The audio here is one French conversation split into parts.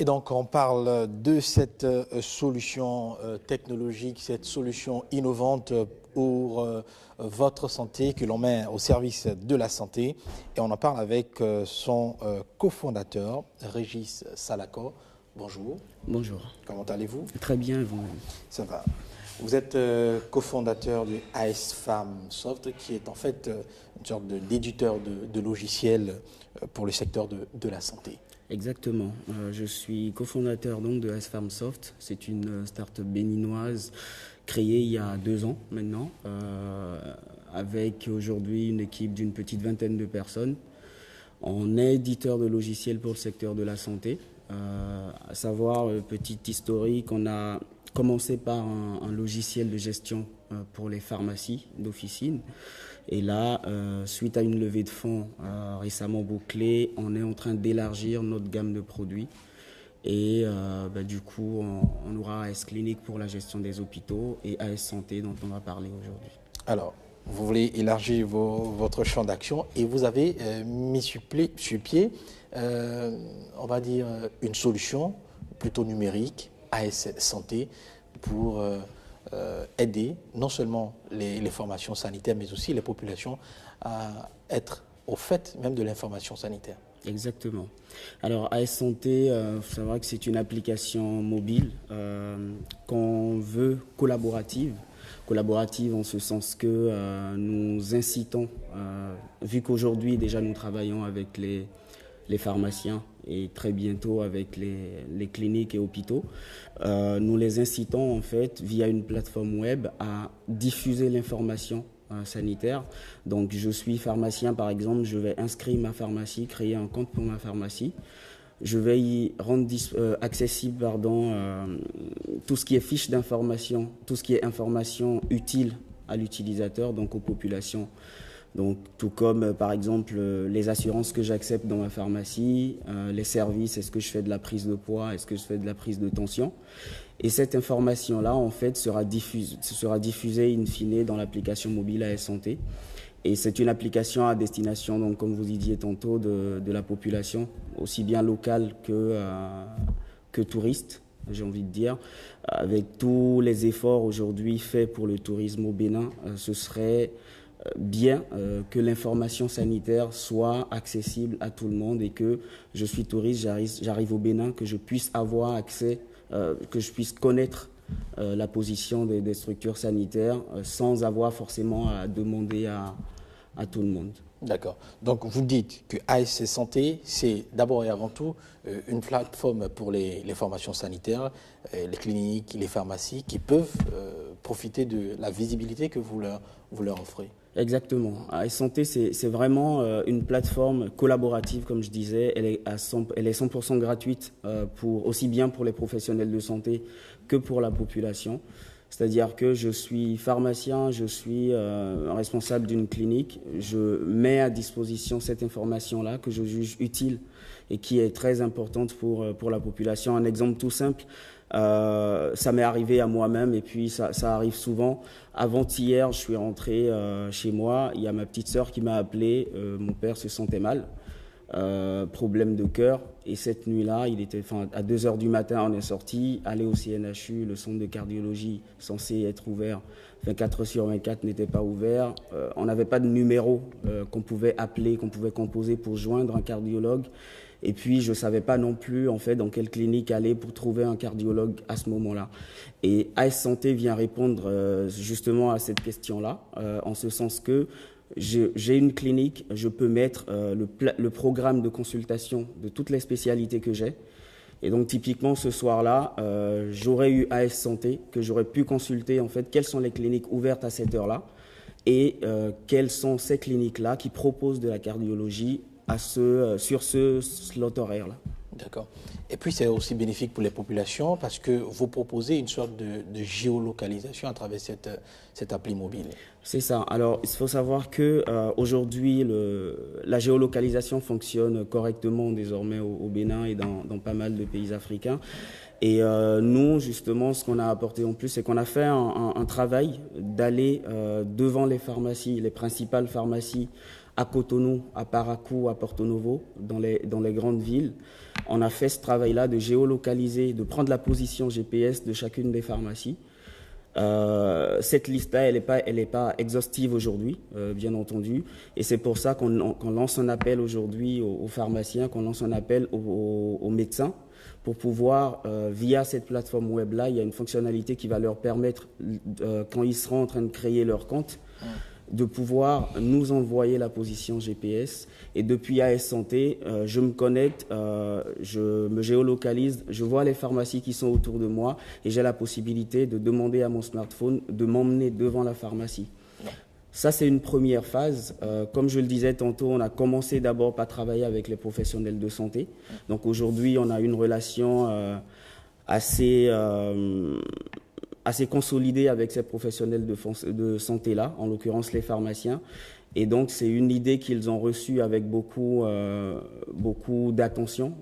Et donc, on parle de cette solution technologique, cette solution innovante pour votre santé que l'on met au service de la santé. Et on en parle avec son cofondateur, Régis Salako. Bonjour. Bonjour. Comment allez-vous? Très bien, vous-même. Ça va. Vous êtes cofondateur du AS Farm Soft, qui est en fait une sorte d'éditeur de logiciels pour le secteur de la santé. Exactement. Je suis cofondateur donc de AS Farm Soft. C'est une start-up béninoise créée il y a 2 ans maintenant, avec aujourd'hui une équipe d'une petite vingtaine de personnes. On est éditeur de logiciels pour le secteur de la santé. À savoir, petit historique, on a commencé par un logiciel de gestion pour les pharmacies d'officine. Et là, suite à une levée de fonds récemment bouclée, on est en train d'élargir notre gamme de produits. Et du coup, on aura AS Clinique pour la gestion des hôpitaux et AS Santé dont on va parler aujourd'hui. Alors, vous voulez élargir votre champ d'action et vous avez mis sur pied, on va dire, une solution plutôt numérique, AS Santé, pour aider non seulement les formations sanitaires, mais aussi les populations à être au fait même de l'information sanitaire. Exactement. Alors, AS Santé, il faut savoir que c'est une application mobile qu'on veut collaborative. Collaborative en ce sens que nous incitons, vu qu'aujourd'hui déjà nous travaillons avec les pharmaciens et très bientôt avec les cliniques et hôpitaux, nous les incitons en fait via une plateforme web à diffuser l'information sanitaire. Donc je suis pharmacien par exemple, je vais inscrire ma pharmacie, créer un compte pour ma pharmacie. Je vais y rendre accessible tout ce qui est fiche d'information, tout ce qui est information utile à l'utilisateur, donc aux populations. Donc, tout comme, par exemple, les assurances que j'accepte dans ma pharmacie, les services, est-ce que je fais de la prise de poids, est-ce que je fais de la prise de tension. Et cette information-là, en fait, sera diffusée in fine dans l'application mobile AS Santé. Et c'est une application à destination, donc, comme vous disiez tantôt, de la population, aussi bien locale que touriste, j'ai envie de dire. Avec tous les efforts aujourd'hui faits pour le tourisme au Bénin, ce serait bien que l'information sanitaire soit accessible à tout le monde et que je suis touriste, j'arrive au Bénin, que je puisse avoir accès, que je puisse connaître la position des structures sanitaires sans avoir forcément à demander à tout le monde. D'accord. Donc vous dites que AS Santé, c'est d'abord et avant tout une plateforme pour les formations sanitaires, les cliniques, les pharmacies qui peuvent profiter de la visibilité que vous leur offrez. Exactement. AS Santé, c'est vraiment une plateforme collaborative, comme je disais. Elle est 100% gratuite, aussi bien pour les professionnels de santé que pour la population. C'est-à-dire que je suis pharmacien, je suis responsable d'une clinique. Je mets à disposition cette information-là que je juge utile et qui est très importante pour la population. Un exemple tout simple. Ça m'est arrivé à moi-même et puis ça arrive souvent. Avant-hier, je suis rentré chez moi. Il y a ma petite sœur qui m'a appelé. Mon père se sentait mal. Problème de cœur. Et cette nuit-là, à 2 h du matin, on est sorti, aller au CNHU, le centre de cardiologie censé être ouvert 24h/24 n'était pas ouvert. On n'avait pas de numéro qu'on pouvait appeler, qu'on pouvait composer pour joindre un cardiologue. Et puis, je ne savais pas non plus, en fait, dans quelle clinique aller pour trouver un cardiologue à ce moment-là. Et AS Santé vient répondre justement à cette question-là, en ce sens que j'ai une clinique, je peux mettre le programme de consultation de toutes les spécialités que j'ai. Et donc, typiquement, ce soir-là, j'aurais eu AS Santé, que j'aurais pu consulter, en fait, quelles sont les cliniques ouvertes à cette heure-là et quelles sont ces cliniques-là qui proposent de la cardiologie sur ce slot horaire-là. D'accord. Et puis c'est aussi bénéfique pour les populations parce que vous proposez une sorte de géolocalisation à travers cette appli mobile. C'est ça. Alors il faut savoir que aujourd'hui la géolocalisation fonctionne correctement désormais au Bénin et dans pas mal de pays africains. Et nous, justement, ce qu'on a apporté en plus, c'est qu'on a fait un travail d'aller devant les pharmacies, les principales pharmacies à Cotonou, à Parakou, à Porto Novo, dans les grandes villes, On a fait ce travail-là de géolocaliser, de prendre la position GPS de chacune des pharmacies. Cette liste-là, elle n'est pas exhaustive aujourd'hui, bien entendu. Et c'est pour ça qu'on lance un appel aujourd'hui aux pharmaciens, qu'on lance un appel aux médecins pour pouvoir, via cette plateforme web-là, il y a une fonctionnalité qui va leur permettre, quand ils seront en train de créer leur compte, de pouvoir nous envoyer la position GPS. Et depuis AS Santé, je me connecte, je me géolocalise, je vois les pharmacies qui sont autour de moi et j'ai la possibilité de demander à mon smartphone de m'emmener devant la pharmacie. Ça, c'est une première phase. Comme je le disais tantôt, on a commencé d'abord par travailler avec les professionnels de santé. Donc aujourd'hui, on a une relation assez consolidée avec ces professionnels de santé-là, en l'occurrence les pharmaciens. Et donc, c'est une idée qu'ils ont reçue avec beaucoup d'attention,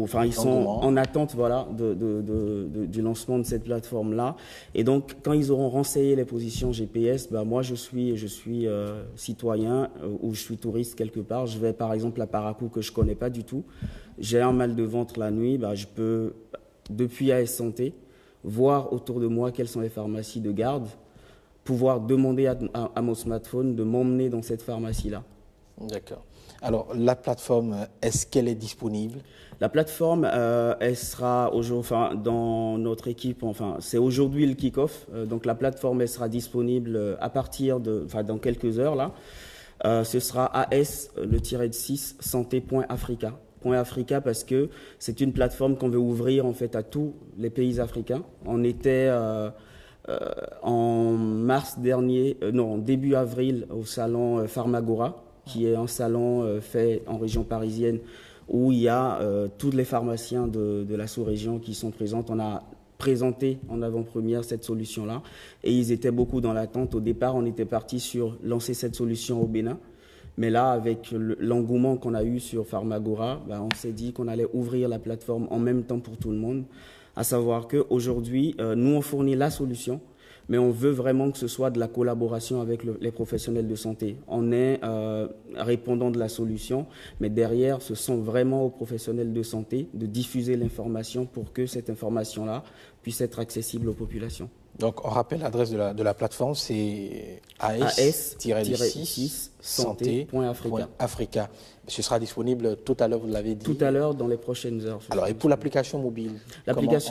enfin, ils sont en attente, voilà, du lancement de cette plateforme-là. Et donc, quand ils auront renseigné les positions GPS, bah, moi, je suis citoyen ou je suis touriste quelque part. Je vais, par exemple, à Parakou, que je connais pas du tout. J'ai un mal de ventre la nuit, bah, je peux, depuis AS Santé, voir autour de moi quelles sont les pharmacies de garde, pouvoir demander à mon smartphone de m'emmener dans cette pharmacie-là. D'accord. Alors, la plateforme, est-ce qu'elle est disponible? La plateforme, elle sera dans notre équipe, c'est aujourd'hui le kick-off. Donc, la plateforme, elle sera disponible à partir dans quelques heures, là. Ce sera AS-6 santé.africa. .africa parce que c'est une plateforme qu'on veut ouvrir, en fait, à tous les pays africains. On était en mars dernier, début avril, au salon Pharmagora, qui est un salon fait en région parisienne où il y a tous les pharmaciens de la sous-région qui sont présents. On a présenté en avant-première cette solution-là et ils étaient beaucoup dans l'attente. Au départ, on était parti sur lancer cette solution au Bénin. Mais là, avec l'engouement qu'on a eu sur Pharmagora, on s'est dit qu'on allait ouvrir la plateforme en même temps pour tout le monde. À savoir qu'aujourd'hui, nous, on fournit la solution, mais on veut vraiment que ce soit de la collaboration avec les professionnels de santé. On est répondant de la solution, mais derrière, ce sont vraiment aux professionnels de santé de diffuser l'information pour que cette information-là puisse être accessible aux populations. Donc, on rappelle l'adresse de la plateforme, c'est AS-6 santé.africa. Ce sera disponible tout à l'heure, vous l'avez dit. Tout à l'heure, dans les prochaines heures. Alors, et pour l'application mobile,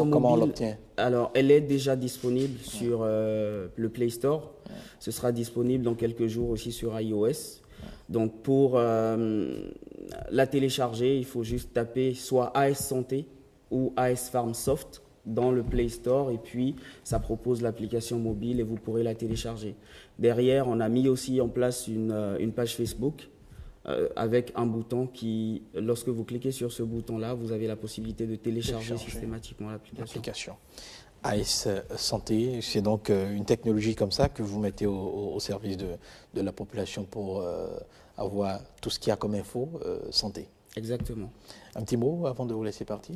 comment on l'obtient? Alors, elle est déjà disponible sur le Play Store. Ce sera disponible dans quelques jours aussi sur iOS. Donc, pour la télécharger, il faut juste taper soit AS Santé ou AS Farm Soft dans le Play Store et puis ça propose l'application mobile et vous pourrez la télécharger. Derrière, on a mis aussi en place une page Facebook avec un bouton qui, lorsque vous cliquez sur ce bouton-là, vous avez la possibilité de télécharger systématiquement l'application. AS Santé, c'est donc une technologie comme ça que vous mettez au service de la population pour avoir tout ce qu'il y a comme info santé. Exactement. Un petit mot avant de vous laisser partir?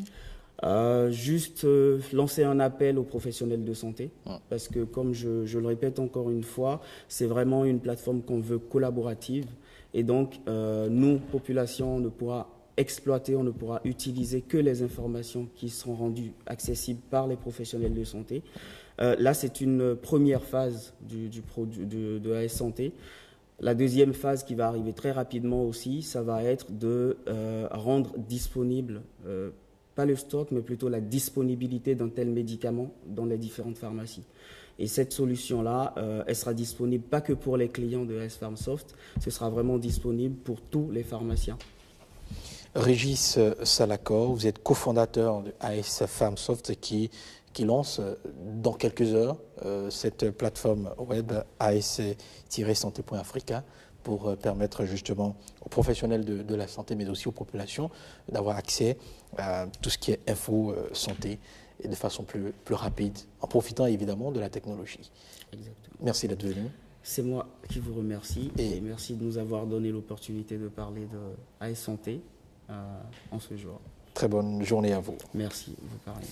Juste lancer un appel aux professionnels de santé parce que comme je le répète encore une fois, c'est vraiment une plateforme qu'on veut collaborative et donc nous, population, on ne pourra exploiter, on ne pourra utiliser que les informations qui seront rendues accessibles par les professionnels de santé. Là, c'est une première phase de AS Santé. La deuxième phase qui va arriver très rapidement aussi, ça va être de rendre disponible pas le stock, mais plutôt la disponibilité d'un tel médicament dans les différentes pharmacies. Et cette solution-là, elle sera disponible pas que pour les clients de AS Farmsoft, ce sera vraiment disponible pour tous les pharmaciens. Régis Salacor, vous êtes cofondateur de AS Farmsoft qui lance dans quelques heures cette plateforme web AS-santé.africa pour permettre justement aux professionnels de la santé, mais aussi aux populations, d'avoir accès à tout ce qui est info santé et de façon plus rapide, en profitant évidemment de la technologie. Exactement. Merci d'être venu. C'est moi qui vous remercie et merci de nous avoir donné l'opportunité de parler de AS Santé en ce jour. Très bonne journée à vous. Merci, vous pareil.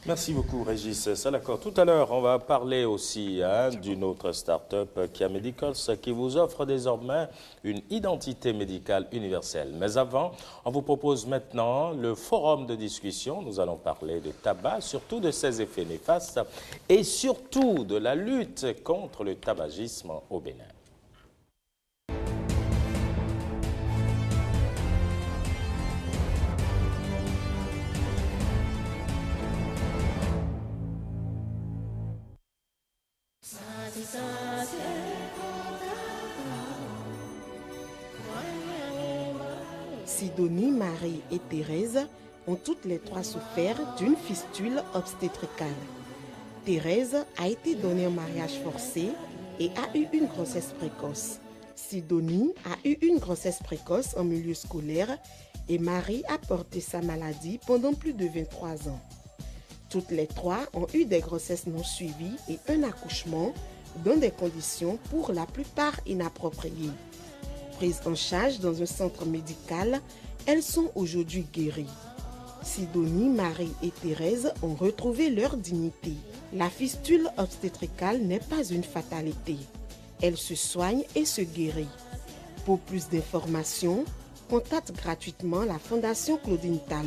Merci beaucoup, Régis Salakor. Tout à l'heure, on va parler aussi d'une autre start-up, Kia Medicals, qui vous offre désormais une identité médicale universelle. Mais avant, on vous propose maintenant le forum de discussion. Nous allons parler de tabac, surtout de ses effets néfastes et surtout de la lutte contre le tabagisme au Bénin. Sidonie, Marie et Thérèse ont toutes les trois souffert d'une fistule obstétricale. Thérèse a été donnée en mariage forcé et a eu une grossesse précoce. Sidonie a eu une grossesse précoce en milieu scolaire et Marie a porté sa maladie pendant plus de 23 ans. Toutes les trois ont eu des grossesses non suivies et un accouchement dans des conditions pour la plupart inappropriées. Prises en charge dans un centre médical, elles sont aujourd'hui guéries. Sidonie, Marie et Thérèse ont retrouvé leur dignité. La fistule obstétricale n'est pas une fatalité. Elle se soigne et se guérit. Pour plus d'informations, contacte gratuitement la Fondation Claudine Tal.